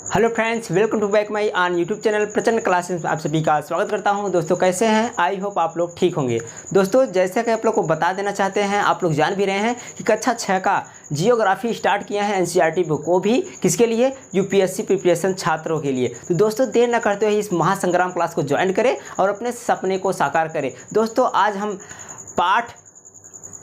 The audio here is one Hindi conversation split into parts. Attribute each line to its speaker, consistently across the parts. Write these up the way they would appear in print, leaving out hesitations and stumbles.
Speaker 1: Hello friends, welcome to back my own YouTube channel Prachand classes में आप सभी का स्वागत करता हूं। दोस्तों कैसे हैं? आई होप आप लोग ठीक होंगे। दोस्तों जैसे कि आप लोग को बता देना चाहते हैं, आप लोग जान भी रहे हैं कि कक्षा 6 का जियोग्राफी स्टार्ट किया है एनसीईआरटी बुक, वो भी किसके लिए? यूपीएससी प्रिपरेशन छात्रों के लिए। तो दोस्तों देर न करते हुए इस महासंग्राम क्लास को ज्वाइन करें और अपने सपने को साकार करें। दोस्तों आज हम पाठ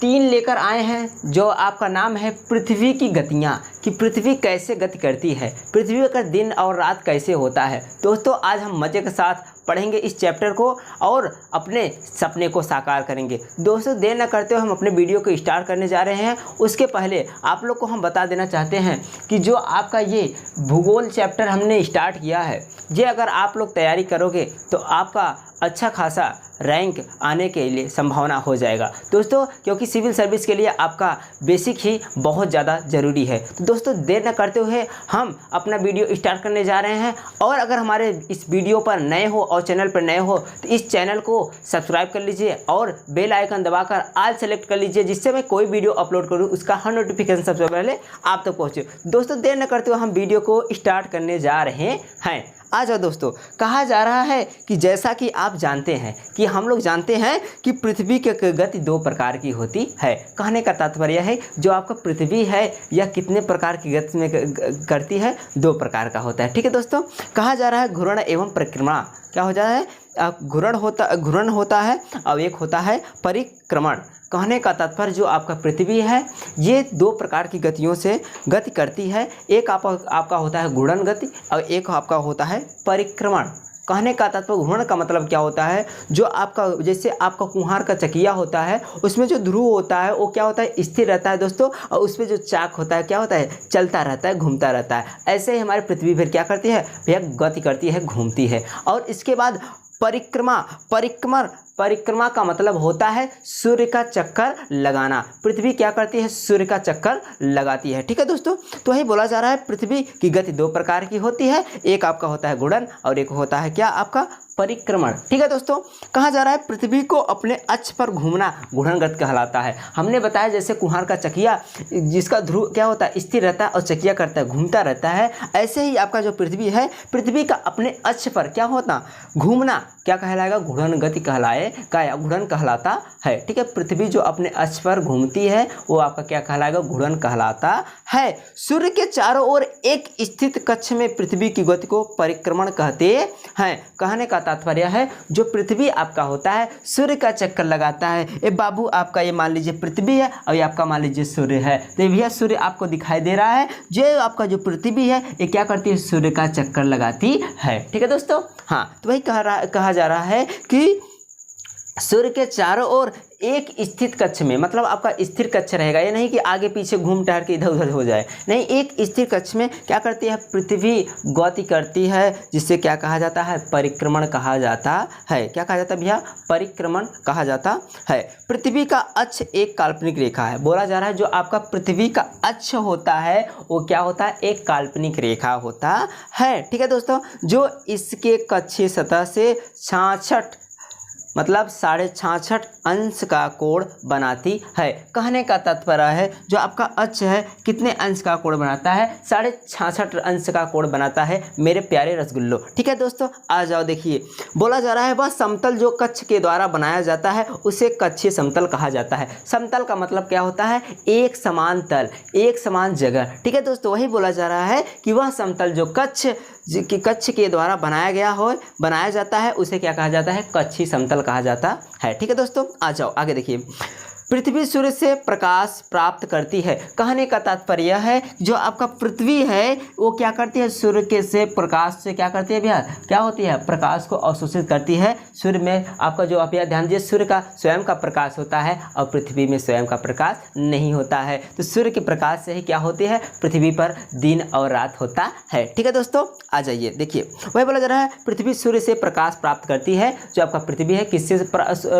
Speaker 1: 3 लेकर आए हैं जो आपका नाम है पृथ्वी की गतियाँ, कि पृथ्वी कैसे गति करती है, पृथ्वी का दिन और रात कैसे होता है। दोस्तों आज हम मज़े के साथ पढ़ेंगे इस चैप्टर को और अपने सपने को साकार करेंगे। दोस्तों देर न करते हुए हम अपने वीडियो को स्टार्ट करने जा रहे हैं। उसके पहले आप लोग को हम बता देना चाहते हैं कि जो आपका ये भूगोल चैप्टर हमने स्टार्ट किया है, ये अगर आप लोग तैयारी करोगे तो आपका अच्छा खासा रैंक आने के लिए संभावना हो जाएगा दोस्तों, क्योंकि सिविल सर्विस के लिए आपका बेसिक ही बहुत ज़्यादा ज़रूरी है। तो दोस्तों देर न करते हुए हम अपना वीडियो स्टार्ट करने जा रहे हैं। और अगर हमारे इस वीडियो पर नए हो और चैनल पर नए हो तो इस चैनल को सब्सक्राइब कर लीजिए और बेल आइकन दबाकर ऑल सेलेक्ट कर लीजिए, जिससे मैं कोई वीडियो अपलोड करूँ उसका हर नोटिफिकेशन सबसे पहले आप तक पहुँचे। दोस्तों देर न करते हुए हम वीडियो को स्टार्ट करने जा रहे हैं। आ जाओ दोस्तों, कहा जा रहा है कि जैसा कि आप जानते हैं कि हम लोग जानते हैं कि पृथ्वी की गति 2 प्रकार की होती है। कहने का तात्पर्य है जो आपका पृथ्वी है यह कितने प्रकार की गति में करती है? 2 प्रकार का होता है। ठीक है दोस्तों, कहा जा रहा है घूर्ण एवं परिक्रमा। क्या हो जा रहा है? घूर्ण होता है और एक होता है परिक्रमण। कहने का तात्पर्य जो आपका पृथ्वी है ये 2 प्रकार की गतियों से गति करती है। एक आपका होता है घूर्णन गति और एक आपका होता है परिक्रमण। कहने का तात्पर्य घूर्णन का मतलब क्या होता है? जो आपका जैसे आपका कुम्हार का चकिया होता है उसमें जो ध्रुव होता है वो क्या होता है? स्थिर रहता है दोस्तों, और उसमें जो चाक होता है क्या होता है? चलता रहता है, घूमता रहता है। ऐसे ही हमारी पृथ्वी फिर क्या करती है भैया? गति करती है, घूमती है। और इसके बाद परिक्रमा का मतलब होता है सूर्य का चक्कर लगाना। पृथ्वी क्या करती है? सूर्य का चक्कर लगाती है। ठीक है दोस्तों, तो वही बोला जा रहा है पृथ्वी की गति 2 प्रकार की होती है। एक आपका होता है घूर्णन और एक होता है क्या? आपका परिक्रमण। ठीक है दोस्तों, कहा जा रहा है पृथ्वी को अपने अक्ष पर घूमना घूर्णन गति कहलाता है। हमने बताया जैसे कुम्हार का चकिया जिसका ध्रुव क्या होता है? स्थिर रहता है और चकिया करता है, घूमता रहता है। ऐसे ही आपका जो पृथ्वी है, पृथ्वी का अपने अक्ष पर क्या होता? घूमना क्या कहलाएगा? घूर्णन गति कहलाएगा, घूर्णन कहलाता है। ठीक है, पृथ्वी जो अपने अक्ष पर घूमती है वो आपका क्या कहलाएगा? घूर्णन कहलाता है। सूर्य के चारों ओर एक स्थित कक्ष में पृथ्वी की गति को परिक्रमण कहते हैं। कहने का तात्पर्य है जो पृथ्वी आपका होता है सूर्य का चक्कर लगाता है। ए बाबू, आपका ये मान लीजिए पृथ्वी है और ये आपका मान लीजिए सूर्य है। तो भैया सूर्य आपको दिखाई दे रहा है, जो आपका जो पृथ्वी है ये क्या करती है? सूर्य का चक्कर लगाती है। ठीक है दोस्तों, हाँ तो वही कहा जा रहा है कि सूर्य के चारों ओर एक स्थित कक्ष में, मतलब आपका स्थिर कक्ष रहेगा। ये नहीं कि आगे पीछे घूम टहर के इधर उधर हो जाए, नहीं, एक स्थिर कक्ष में क्या करती है? पृथ्वी गति करती है, जिससे क्या कहा जाता है? परिक्रमण कहा जाता है। क्या कहा जाता है भैया? परिक्रमण कहा जाता है। पृथ्वी का अक्ष एक काल्पनिक रेखा है। बोला जा रहा है जो आपका पृथ्वी का अक्ष होता है वो क्या होता है? एक काल्पनिक रेखा होता है। ठीक है दोस्तों, जो इसके कक्षीय सतह से 66 मतलब 66.5 अंश का कोण बनाती है। कहने का तात्पर्य है जो आपका अक्ष है कितने अंश का कोण बनाता है? 66.5 अंश का कोण बनाता है मेरे प्यारे रसगुल्लो। ठीक है दोस्तों, आ जाओ देखिए, बोला जा रहा है वह समतल जो कक्ष के द्वारा बनाया जाता है उसे कक्षीय समतल कहा जाता है। समतल का मतलब क्या होता है? एक समान तल, एक समान जगह। ठीक है दोस्तों, वही बोला जा रहा है कि वह समतल जो कक्ष के द्वारा बनाया जाता है उसे क्या कहा जाता है? कक्षीय समतल कहा जाता है। ठीक है दोस्तों, आ जाओ आगे देखिए। पृथ्वी सूर्य से प्रकाश प्राप्त करती है। कहने का तात्पर्य है जो आपका पृथ्वी है वो क्या करती है? सूर्य के से प्रकाश से क्या करती है भैया? क्या होती है? प्रकाश को अवशोषित करती है। सूर्य में आपका जो आप ध्यान दीजिए, सूर्य का स्वयं का प्रकाश होता है और पृथ्वी में स्वयं का प्रकाश नहीं होता है। तो सूर्य के प्रकाश से ही क्या होती है? पृथ्वी पर दिन और रात होता है। ठीक है दोस्तों, आ जाइए देखिए, वही बोला जा रहा है पृथ्वी सूर्य से प्रकाश प्राप्त करती है। जो आपका पृथ्वी है किससे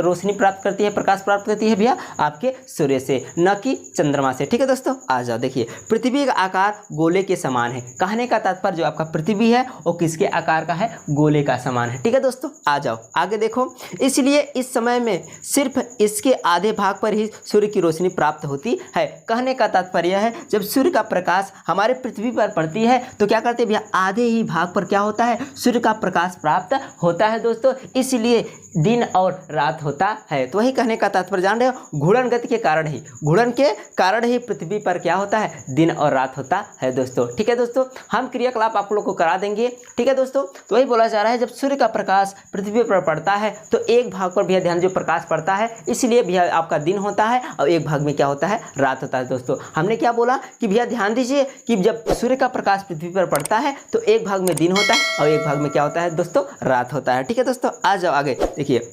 Speaker 1: रोशनी प्राप्त करती है? प्रकाश प्राप्त करती है भैया? आपके सूर्य से, न कि चंद्रमा से। ठीक है दोस्तों, आ जाओ देखिए, पृथ्वी का आकार गोले के समान है। कहने का तात्पर्य जो आपका पृथ्वी है वो किसके आकार का है? गोले का समान है। ठीक है दोस्तों, आ जाओ आगे देखो, इसलिए इस समय में सिर्फ इसके आधे भाग पर ही सूर्य की रोशनी प्राप्त होती है। कहने का तात्पर्य है जब सूर्य का प्रकाश हमारे पृथ्वी पर पड़ती है तो क्या करते हैं भैया, आधे ही भाग पर क्या होता है? सूर्य का प्रकाश प्राप्त होता है दोस्तों, इसलिए दिन और रात होता है। तो वही कहने का तात्पर्य जान रहे हो, घूर्णन गति के कारण ही पृथ्वी पर क्या होता है? दिन और रात होता है दोस्तों। ठीक है दोस्तों, हम क्रियाकलाप आप लोग को करा देंगे। ठीक है दोस्तों, तो वही बोला जा रहा है जब सूर्य का प्रकाश पृथ्वी पर पड़ता है तो एक भाग पर भैया ध्यान, जो प्रकाश पड़ता है इसलिए भैया आपका दिन होता है और एक भाग में क्या होता है? रात होता है दोस्तों। हमने क्या बोला कि भैया ध्यान दीजिए कि जब सूर्य का प्रकाश पृथ्वी पर पड़ता है तो एक भाग में दिन होता है और एक भाग में क्या होता है दोस्तों? रात होता है। ठीक है दोस्तों, आ जाओ आगे देखिए,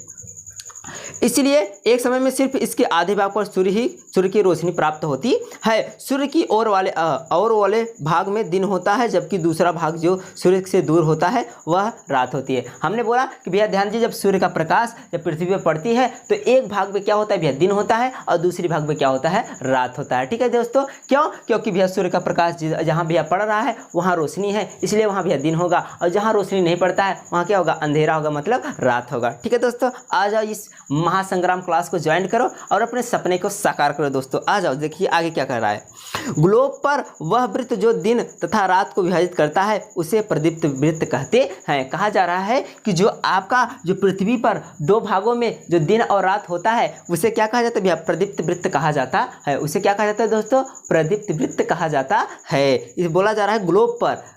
Speaker 1: इसलिए एक समय में सिर्फ इसके आधे भाग पर सूर्य की रोशनी प्राप्त होती है। सूर्य की ओर वाले भाग में दिन होता है, जबकि दूसरा भाग जो सूर्य से दूर होता है वह रात होती है। हमने बोला कि भैया ध्यान दीजिए, जब सूर्य का प्रकाश जब पृथ्वी पर पड़ती है तो एक भाग में क्या होता है भैया? दिन होता है और दूसरी भाग में क्या होता है? रात होता है। ठीक है दोस्तों, क्यों? क्योंकि भैया सूर्य का प्रकाश जहाँ भैया पड़ रहा है वहाँ रोशनी है, इसलिए वहाँ भैया दिन होगा, और जहाँ रोशनी नहीं पड़ता है वहाँ क्या होगा? अंधेरा होगा, मतलब रात होगा। ठीक है दोस्तों, आ जाओ इस महासंग्राम क्लास को ज्वाइन करो और अपने सपने को साकार करो दोस्तों। आ जाओ देखिए आगे क्या कर रहा है, ग्लोब पर वह वृत्त जो दिन तथा रात को विभाजित करता है उसे प्रदीप्त वृत्त कहते हैं। कहा जा रहा है कि जो आपका जो पृथ्वी पर दो भागों में जो दिन और रात होता है उसे क्या कहा जाता है भैया? प्रदीप्त वृत्त कहा जाता है। उसे क्या कहा जाता है दोस्तों? प्रदीप्त वृत्त कहा जाता है। इसे बोला जा रहा है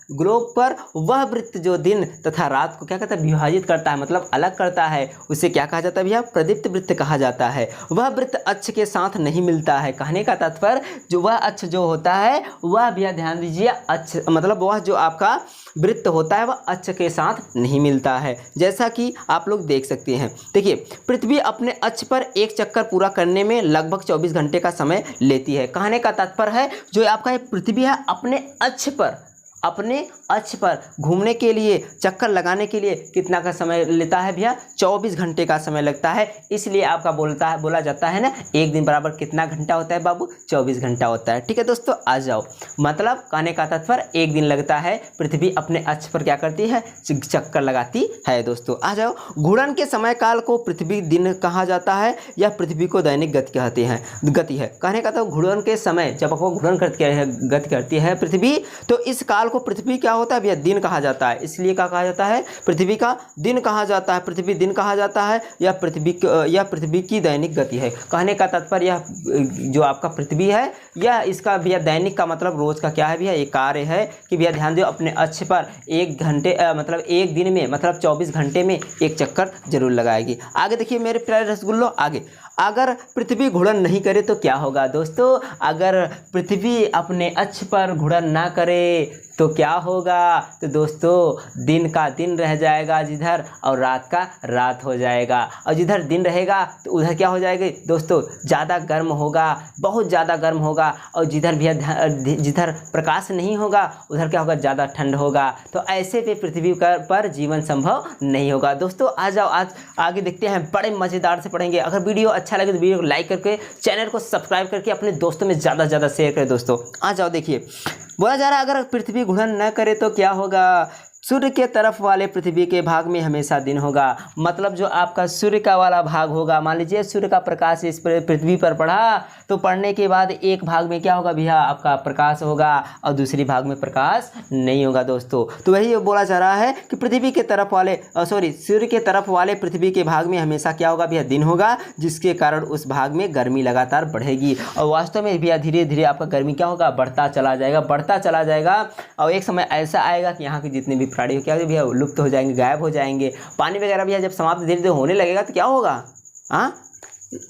Speaker 1: ग्लोब पर वह वृत्त जो दिन तथा रात को क्या कहता है? विभाजित करता है, मतलब अलग करता है, उसे क्या कहा जाता है भैया? प्रदीप्त वृत्त कहा जाता है। वह वृत्त अक्ष के साथ नहीं मिलता है। कहने का तात्पर्य जो वह अक्ष जो होता है वह भैया ध्यान दीजिए, अक्ष मतलब वह जो आपका वृत्त होता है वह अक्ष के साथ नहीं मिलता है। जैसा कि आप लोग देख सकते हैं, देखिए पृथ्वी अपने अक्ष पर एक चक्कर पूरा करने में लगभग 24 घंटे का समय लेती है। कहने का तात्पर्य है जो आपका ये पृथ्वी है अपने अक्ष पर घूमने के लिए, चक्कर लगाने के लिए कितना का समय लेता है भैया? 24 घंटे का समय लगता है। इसलिए आपका बोला जाता है ना, एक दिन बराबर कितना घंटा होता है बाबू? 24 घंटा होता है। ठीक है दोस्तों, आ जाओ, मतलब कहने का तात्पर्य एक दिन लगता है, पृथ्वी अपने अक्ष पर क्या करती है? चक्कर लगाती है दोस्तों। आ जाओ, घूर्णन के समय काल को पृथ्वी दिन कहा जाता है या पृथ्वी को दैनिक गति कहते हैं, गति है। कहने का तो घूर्णन के समय जब आपको घूर्णन गति करती है पृथ्वी, तो इस काल को पृथ्वी क्या होता है भैया? दिन कहा जाता है। इसलिए क्या कहा जाता है? पृथ्वी का दिन कहा जाता है, पृथ्वी दिन कहा जाता है, या पृथ्वी की दैनिक गति है। कहने का तात्पर्य यह जो आपका पृथ्वी है या इसका भैया दैनिक का मतलब रोज का क्या है भैया? ये कार्य है कि भैया ध्यान दो, अपने अक्ष पर एक घंटे मतलब एक दिन में मतलब 24 घंटे में एक चक्कर जरूर लगाएगी। आगे देखिए मेरे प्यारे रसगुल्लो, आगे अगर पृथ्वी घूर्णन नहीं करे तो क्या होगा दोस्तों? अगर पृथ्वी अपने अक्ष पर घूर्णन ना करे तो क्या होगा? तो दोस्तों दिन का दिन रह जाएगा जिधर, और रात का रात हो जाएगा, और जिधर दिन रहेगा तो उधर क्या हो जाएगा दोस्तों? ज़्यादा गर्म होगा, बहुत ज़्यादा गर्म होगा, और जिधर प्रकाश नहीं होगा उधर क्या होगा? ज़्यादा ठंड होगा। तो ऐसे पे पृथ्वी पर जीवन संभव नहीं होगा। दोस्तों आ जाओ, आज आगे देखते हैं, बड़े मज़ेदार से पढ़ेंगे। अगर वीडियो अच्छा लगे तो वीडियो को लाइक करके, चैनल को सब्सक्राइब करके अपने दोस्तों में ज़्यादा से ज़्यादा शेयर करें। दोस्तों आ जाओ देखिए, बोला जा रहा है अगर पृथ्वी घूर्णन न करे तो क्या होगा? सूर्य के तरफ वाले पृथ्वी के भाग में हमेशा दिन होगा। मतलब जो आपका सूर्य का वाला भाग होगा, मान लीजिए सूर्य का प्रकाश इस पृथ्वी पर पड़ा, तो पड़ने के बाद एक भाग में क्या होगा भैया? आपका प्रकाश होगा और दूसरी भाग में प्रकाश नहीं होगा दोस्तों। तो वही बोला जा रहा है कि पृथ्वी के तरफ वाले सूर्य के तरफ वाले पृथ्वी के भाग में हमेशा क्या होगा भैया? दिन होगा, जिसके कारण उस भाग में गर्मी लगातार बढ़ेगी। और वास्तव में भैया धीरे धीरे आपका गर्मी क्या होगा? बढ़ता चला जाएगा, और एक समय ऐसा आएगा कि यहाँ के जितने भी प्राणी क्या भैया लुप्त हो जाएंगे, गायब हो जाएंगे। पानी वगैरह भैया जब समाप्त धीरे धीरे होने लगेगा तो क्या होगा? हाँ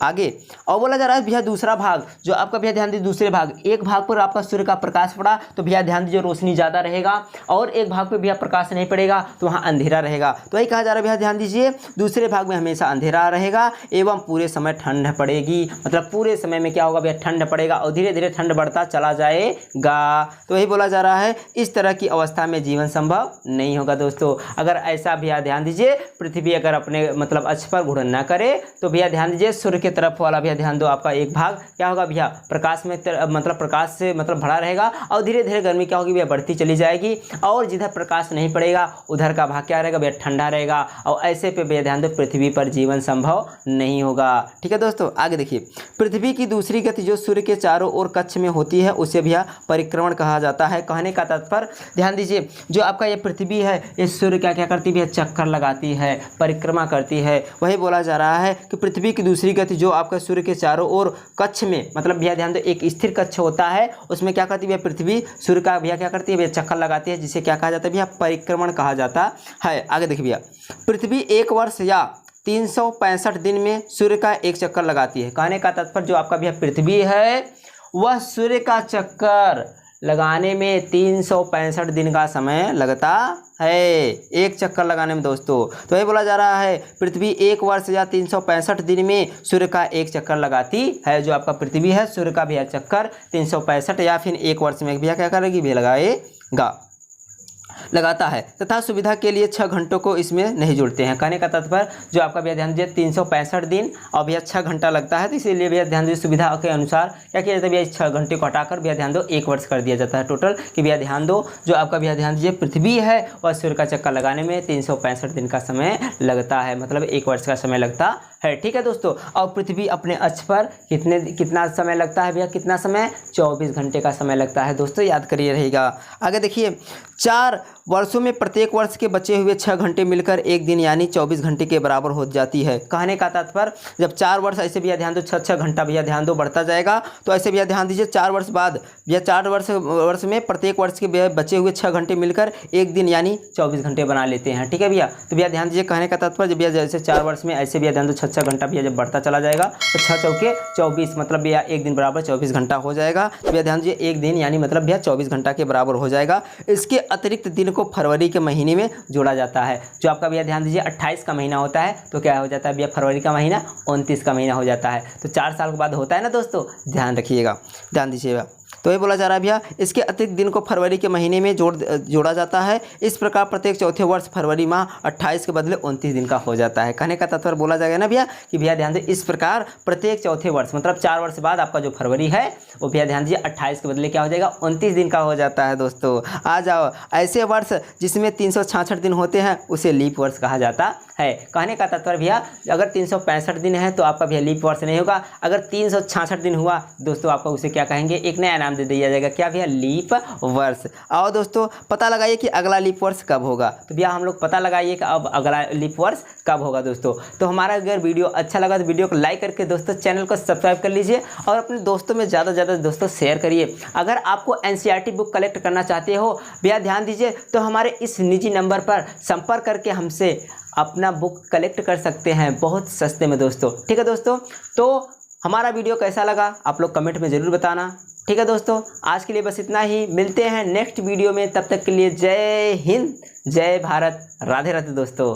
Speaker 1: आगे और बोला जा रहा है भैया दूसरा भाग जो आपका भैया ध्यान दीजिए, दूसरे भाग, एक भाग पर आपका सूर्य का प्रकाश पड़ा तो भैया ध्यान दीजिए रोशनी ज़्यादा रहेगा, और एक भाग पर भैया प्रकाश नहीं पड़ेगा तो वहाँ अंधेरा रहेगा। तो वही कहा जा रहा है भैया ध्यान दीजिए, दूसरे भाग में हमेशा अंधेरा रहेगा एवं पूरे समय ठंड पड़ेगी। मतलब पूरे समय में क्या होगा भैया? ठंड पड़ेगा और धीरे धीरे ठंड बढ़ता चला जाएगा। तो वही बोला जा रहा है इस तरह की अवस्था में जीवन संभव नहीं होगा दोस्तों। अगर ऐसा भैया ध्यान दीजिए, पृथ्वी अगर अपने मतलब अक्ष पर घूर्णन न करे तो भैया ध्यान दीजिए सूर्य के तरफ वाला भैया ध्यान दो, आपका एक भाग क्या होगा भैया, प्रकाश में मतलब प्रकाश से मतलब भरा रहेगा और धीरे धीरे गर्मी क्या होगी भैया, बढ़ती चली जाएगी। और जिधर प्रकाश नहीं पड़ेगा उधर का भाग क्या रहेगा भैया, ठंडा रहेगा। और ऐसे पे भैया ध्यान दो पृथ्वी पर जीवन संभव नहीं होगा। ठीक है दोस्तों, आगे देखिए, पृथ्वी की दूसरी गति जो सूर्य के चारों ओर कक्ष में होती है उसे भैया परिक्रमण कहा जाता है। कहने का तात्पर्य ध्यान दीजिए, जो आपका ये पृथ्वी है इस सूर्य क्या क्या करती है, चक्कर लगाती है, परिक्रमा करती है। वही बोला जा रहा है कि पृथ्वी की दूसरी गति जो आपका सूर्य के चारों ओर कक्ष में, मतलब भैया ध्यान दो एक स्थिर कक्ष होता है, उसमें क्या करती है पृथ्वी सूर्य का भैया क्या करती है भैया, चक्कर लगाती है, जिसे क्या कहा जाता है भैया, परिक्रमण कहा जाता है। आगे देखिए भैया, पृथ्वी एक वर्ष या 365 दिन में सूर्य का एक चक्कर लगाती है। कहने का तात्पर्य जो आपका भैया पृथ्वी है वह सूर्य का चक्कर लगाने में 365 दिन का समय लगता है, एक चक्कर लगाने में दोस्तों। तो ये बोला जा रहा है पृथ्वी एक वर्ष या 365 दिन में सूर्य का एक चक्कर लगाती है। जो आपका पृथ्वी है सूर्य का भैया चक्कर 365 या फिर एक वर्ष में भैया क्या करेगी भैया, लगाता है। तथा सुविधा के लिए 6 घंटों को इसमें नहीं जोड़ते हैं। कहने का तात्पर्य जो आपका भैया ध्यान दीजिए 365 दिन और भैया 6 घंटा लगता है, तो इसीलिए भैया ध्यान दीजिए सुविधा के अनुसार क्या किया जाता है भैया, 6 घंटे को हटाकर भैया ध्यान दो 1 वर्ष कर दिया जाता है टोटल। कि भैया ध्यान दो जो आपका भैया ध्यान दीजिए पृथ्वी है वह सूर्य का चक्कर लगाने में 365 दिन का समय लगता है, मतलब 1 वर्ष का समय लगता है। ठीक है दोस्तों, और पृथ्वी अपने अक्ष पर कितना समय लगता है भैया, कितना समय, 24 घंटे का समय लगता है दोस्तों, याद करिए रहेगा। आगे देखिए, 4 वर्षों में प्रत्येक वर्ष के बचे हुए 6 घंटे मिलकर एक दिन यानी 24 घंटे के बराबर हो जाती है। कहने का तात्पर्य जब 4 वर्ष ऐसे भैया ध्यान दो 6 घंटा भैया ध्यान दो बढ़ता जाएगा, तो ऐसे भैया ध्यान दीजिए 4 वर्ष बाद भैया 4 वर्ष में प्रत्येक वर्ष के बचे हुए 6 घंटे मिलकर एक दिन यानी 24 घंटे बना लेते हैं। ठीक है भैया, तो भैया ध्यान दीजिए कहने का तात्पर्य जब भैया जैसे 4 वर्ष में ऐसे भैया ध्यान दो 6 घंटा भैया जब बढ़ता चला जाएगा तो 6 चौके 24 मतलब भैया एक दिन बराबर 24 घंटा हो जाएगा। भैया ध्यान दीजिए एक दिन यानी मतलब भैया 24 घंटा के बराबर हो जाएगा। इसके अतिरिक्त दिन को फरवरी के महीने में जोड़ा जाता है। जो आपका भैया ध्यान दीजिए 28 का महीना होता है तो क्या हो जाता है भैया, फरवरी का महीना 29 का महीना हो जाता है। तो 4 साल के बाद होता है ना दोस्तों, ध्यान रखिएगा, ध्यान दीजिएगा। तो ये बोला जा रहा है भैया इसके अतिरिक्त दिन को फरवरी के महीने में जोड़ा जाता है। इस प्रकार प्रत्येक चौथे वर्ष फरवरी माह 28 के बदले 29 दिन का हो जाता है। कहने का तात्पर्य बोला जाएगा ना भैया कि भैया ध्यान दे इस प्रकार प्रत्येक चौथे वर्ष मतलब 4 वर्ष बाद आपका जो फरवरी है वो भैया ध्यान दीजिए 28 के बदले क्या हो जाएगा, 29 दिन का हो जाता है दोस्तों। आ जाओ, ऐसे वर्ष जिसमें 366 दिन होते हैं उसे लीप वर्ष कहा जाता है। कहने का तात्पर्य भैया अगर 365 दिन है तो आपका भैया लीप वर्ष नहीं होगा, अगर 366 दिन हुआ दोस्तों आपका उसे क्या कहेंगे, एक नया नाम दे दिया जाएगा, क्या भैया, लीप वर्ष। आओ दोस्तों पता लगाइए कि अगला लीप वर्ष कब होगा। तो भैया हम लोग पता लगाइए कि अब अगला लीप वर्ष कब होगा दोस्तों। तो हमारा अगर वीडियो अच्छा लगा तो वीडियो को लाइक करके दोस्तों चैनल को सब्सक्राइब कर लीजिए और अपने दोस्तों में ज़्यादा से ज़्यादा दोस्तों शेयर करिए। अगर आपको एनसीईआरटी बुक कलेक्ट करना चाहते हो भैया ध्यान दीजिए तो हमारे इस निजी नंबर पर संपर्क करके हमसे अपना बुक कलेक्ट कर सकते हैं बहुत सस्ते में दोस्तों। ठीक है दोस्तों, तो हमारा वीडियो कैसा लगा आप लोग कमेंट में ज़रूर बताना। ठीक है दोस्तों, आज के लिए बस इतना ही, मिलते हैं नेक्स्ट वीडियो में, तब तक के लिए जय हिंद, जय भारत, राधे राधे दोस्तों।